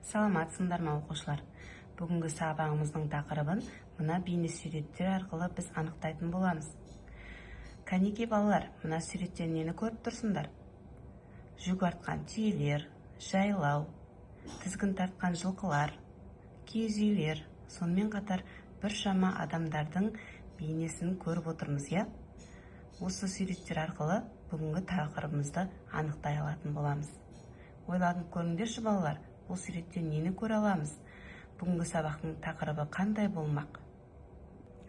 Саламатсыңдар ма оқушылар? Бүгінгі сабағымыздың тақырыбын мына бейне суреттер арқылы біз анықтайтын боламыз. Кәнеки балалар, мына суреттен нені көріп тұрсыңдар? Жүк артқан түйелер, жайлау, тізгін тартқан жылқылар, киіз үйлер, сонымен қатар біршама адамдардың бейнесін көріп отырмыз, иә? Осы суреттер арқылы бүгінгі тақырыбымызды анықтай алатын боламыз. Ойланып көріңдерші балалар, бұл суреттен нені көре аламыз? Бүгінгі сабақтың тақырыбы қандай болмақ?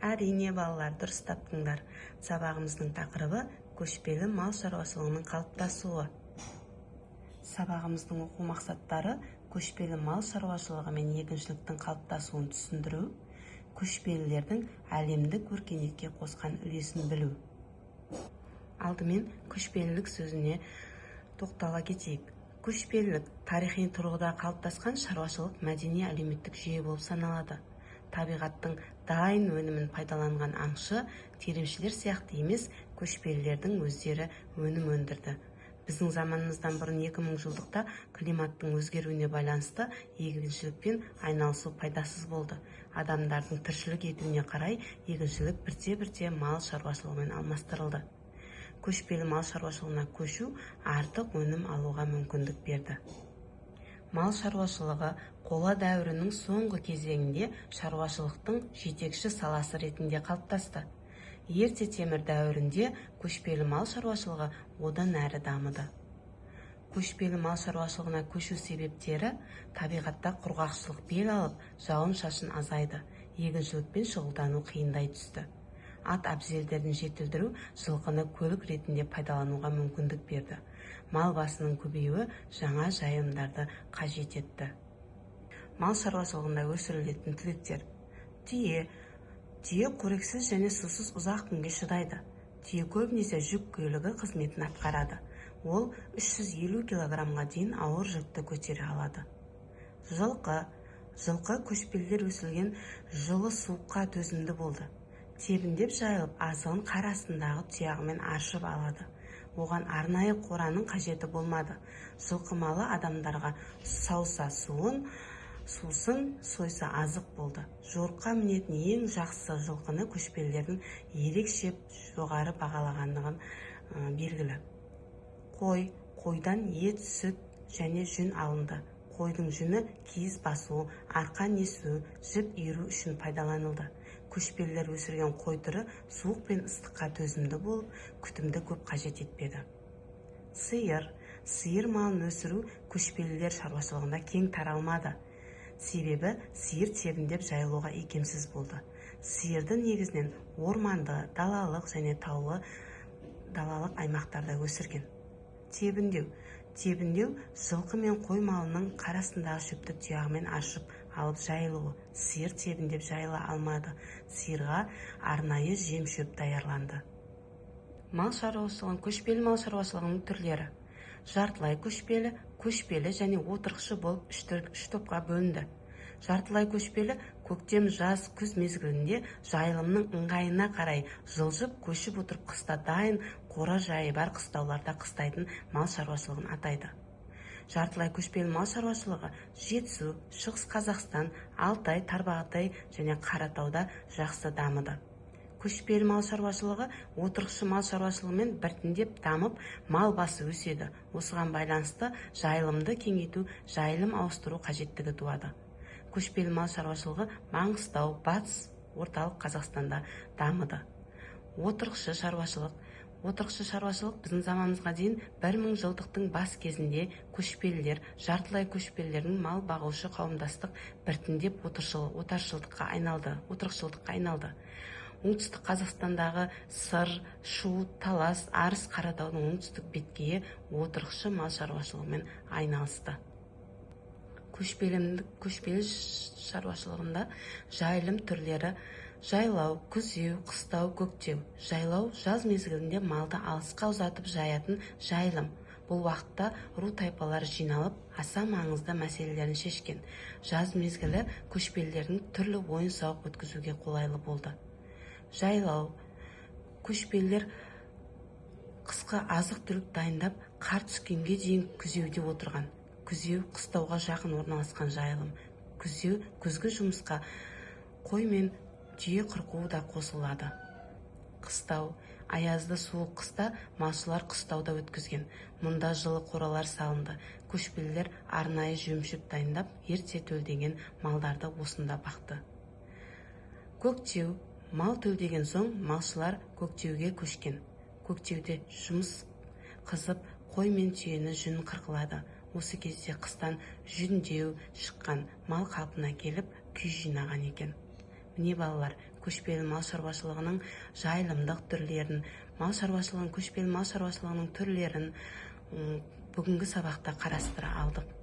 Әрине балалар, дұрыс таптыңдар. Сабағымыздың тақырыбы көшпелі мал шаруашылығының қалыптасуы. Сабағымыздың оқу мақсаттары көшпелі мал шаруашылығы мен егіншіліктің қалыптасуын түсіндіру, көшпелілердің әлемдік өркениетке қосқан үлесін білу. Алдымен көшпелілік сөзіне тоқтала кетейік. Көшпелілік тарихи тұрғыда қалыптасқан шаруашылық мәдени әлеуметтік жүйе болып саналады. Табиғаттың дайын өнімін пайдаланған аңшы, терімшілер сияқты емес, көшпелілердің өздері өнім өндірді. Біздің заманымыздан бұрын 2000 жылдықта климаттың өзгеруіне байланысты егіншілікпен айналысу пайдасыз болды. Адамдардың тіршілік етуіне қарай егіншілік бірте-бірте мал шаруашылығымен алмастырылды. Көшпелі мал шаруашылығына көшу артық өнім алуға мүмкіндік берді. Мал шаруашылығы қола дәуірінің соңғы кезеңінде шаруашылықтың жетекші саласы ретінде қалыптасты. Ерте темір дәуірінде көшпелі мал шаруашылығы одан әрі дамыды. Көшпелі мал шаруашылығына көшу себептері: табиғатта құрғақшылық бел алып, жауын-шашын азайды, егіншілікпен шұғылдану қиындай түсті. Ат әбзелдерін жетілдіру жылқыны көлік ретінде пайдалануға мүмкіндік берді. Мал басының көбеюі жаңа жайылымдарды қажет етті. Мал шаруашылығында өсірілетін түліктер: түйе қорексіз және сусыз ұзақ күнге шыдайды. Түйе көбінесе жүк көлігі қызметін атқарады. Ол 350 килограммға дейін ауыр жүкті көтере алады. Жылқы көшпелілер өсірілген жылы суыққа төзімді болды. Тебіндеп жайылып, азығын қар астындағы тұяғымен аршып алады. Оған арнайы қораның қажеті болмады. Жылқы малы адамдарға сауса сусын, сойса азық болды. Жорыққа мінетін ең жақсы жылқыны көшпелілердің ерекше жоғары бағалағандығын белгілі. Қойдан ет, сүт және жүн алынды. Қойдың жүні киіз басу, арқан есу, жіп иіру үшін пайдаланылды. Көшпелілер өсірген қой түрі суық пен ыстыққа төзімді болып, күтімді көп қажет етпеді. Сиыр малын өсіру көшпелілер шаруашылығында кең таралмады. Себебі сиыр тебіндеп жайылуға икемсіз болды. Сиырды негізінен орманды, далалық және таулы далалық аймақтарда өсірген. Тебіндеу жылқы мен қой малының қар астындағы шөпті тұяғымен аршып алып жайылуы. Сиыр тебіндеп жайыла алмады. Сиырға арнайы жем шөп даярланды. Көшпелі мал шаруашылығының түрлері: жартылай көшпелі және отырықшы болып үш топқа бөлінді. Жартылай көшпелі көктем, жаз, күз мезгілінде жайылымның ыңғайына қарай жылжып көшіп отырып қыста дайын қора жайы бар қыстауларда қыстайтын мал шаруашылығын атайды. Жартылай көшпелі мал шаруашылығы Жетісу, Шығыс Қазақстан, Алтай, Тарбағатай және Қаратауда жақсы дамыды. Көшпелі мал шаруашылығы отырықшы мал шаруашылығымен біртіндеп дамып, мал басы өседі. Осыған байланысты жайылымды кеңейту, жайылым ауыстыру қажеттігі туады. Көшпелі мал шаруашылығы Маңғыстау, Батыс, орталық Қазақстанда дамыды. Отырықшы шаруашылық біздің заманымызға дейін 1000 жылдықтың бас кезінде көшпелілер, жартылай көшпелілердің мал бағушы қауымдастық біртіндеп отырықшылдыққа айналды. Оңтүстік Қазақстандағы Сыр, Шу, Талас, Арыс, Қаратаудың оңтүстік беткейі отырықшы мал шаруашылығымен айналысты. Көшпелі шаруашылығында жайылым түрлері: жайлау, күзеу, қыстау, көктеу. Жайлау жаз мезгілінде малды алысқа ұзатып жаятын жайылым. Бұл уақытта ру тайпалар жиналып, аса маңызды мәселелерін шешкен. Жаз мезгілі көшпелілердің түрлі ойын-сауық өткізуге қолайлы болды. Жайлау көшпелілер қысқы азық-түлік дайындап, қар түскенге дейін күзеуде отырған. күзеу қыстауға жақын орналасқан жайылым. Күзеу күзгі жұмысқа қой мен түйе қырқуы да қосылады. Қыстау аязды суық қыста малшылар қыстауда өткізген. Мұнда жылы қоралар салынды. Көшпелілер арнайы жемшөп дайындап, ерте төлдеген малдарды осында бақты. Көктеу мал төлдеген соң малшылар көктеуге көшкен. Көктеуде жұмыс қызып, қой мен түйені жүн қырқылады. Осы кезде қыстан жүндеу шыққан мал қалпына келіп, күй жинаған екен. Міне балалар, көшпелі мал шаруашылығының жайылымдық түрлерін, көшпелі мал шаруашылығының түрлерін бүгінгі сабақта қарастыра алдық.